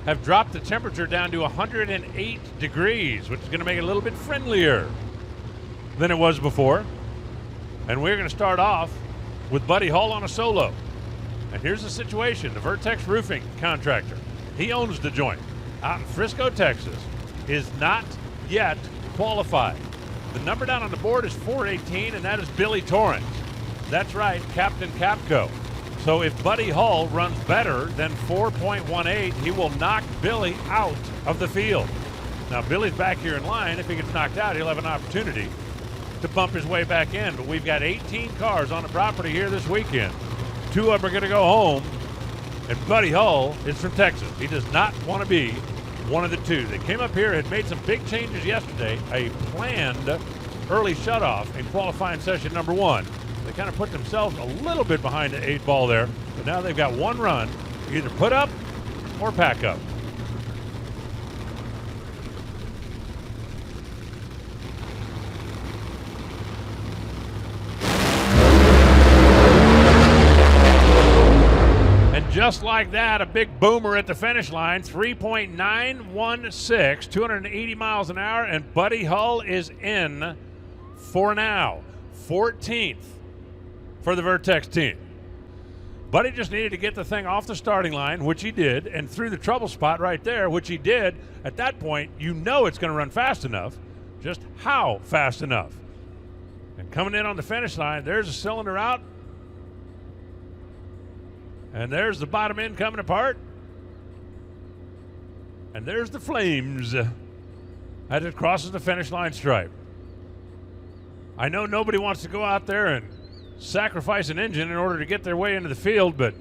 have dropped the temperature down to 108 degrees, which is going to make it a little bit friendlier than it was before. And we're going to start off with Buddy Hull on a solo. And here's the situation. The Vertex Roofing contractor, he owns the joint out in Frisco, Texas, is not yet qualified. The number down on the board is 418, and that is Billy Torrance. That's right, Captain Capco. So if Buddy Hull runs better than 4.18, he will knock Billy out of the field. Now, Billy's back here in line. If he gets knocked out, he'll have an opportunity to bump his way back in. But we've got 18 cars on the property here this weekend. 2 of them are going to go home, and Buddy Hull is from Texas. He does not want to be one of the 2. They came up here, had made some big changes yesterday, a planned early shutoff in qualifying session number 1. They kind of put themselves a little bit behind the 8 ball there, but now they've got one run, either put up or pack up. And just like that, a big boomer at the finish line, 3.916, 280 miles an hour, and Buddy Hull is in for now, 14th. For the Vertex team. Buddy just needed to get the thing off the starting line, which he did, and through the trouble spot right there, which he did. At that point, you know it's going to run fast enough. Just how fast enough? And coming in on the finish line, there's a cylinder out. And there's the bottom end coming apart. And there's the flames as it crosses the finish line stripe. I know nobody wants to go out there and sacrifice an engine in order to get their way into the field, but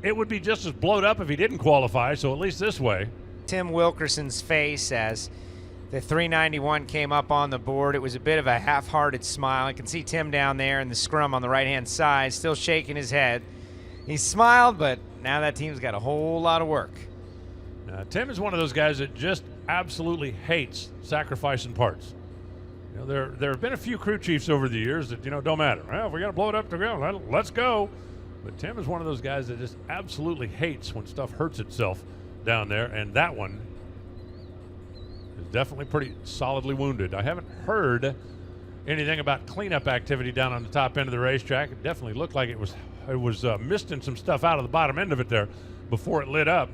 it would be just as blowed up if he didn't qualify, so at least this way. Tim Wilkerson's face as the 391 came up on the board. It was a bit of a half-hearted smile. I can see Tim down there in the scrum on the right-hand side, still shaking his head. He smiled, but now that team's got a whole lot of work. Tim is one of those guys that just absolutely hates sacrificing parts. You know, there have been a few crew chiefs over the years that, don't matter. Well, if we got to blow it up to go, let's go. But Tim is one of those guys that just absolutely hates when stuff hurts itself down there, and that one is definitely pretty solidly wounded. I haven't heard anything about cleanup activity down on the top end of the racetrack. It definitely looked like it was misting some stuff out of the bottom end of it there before it lit up.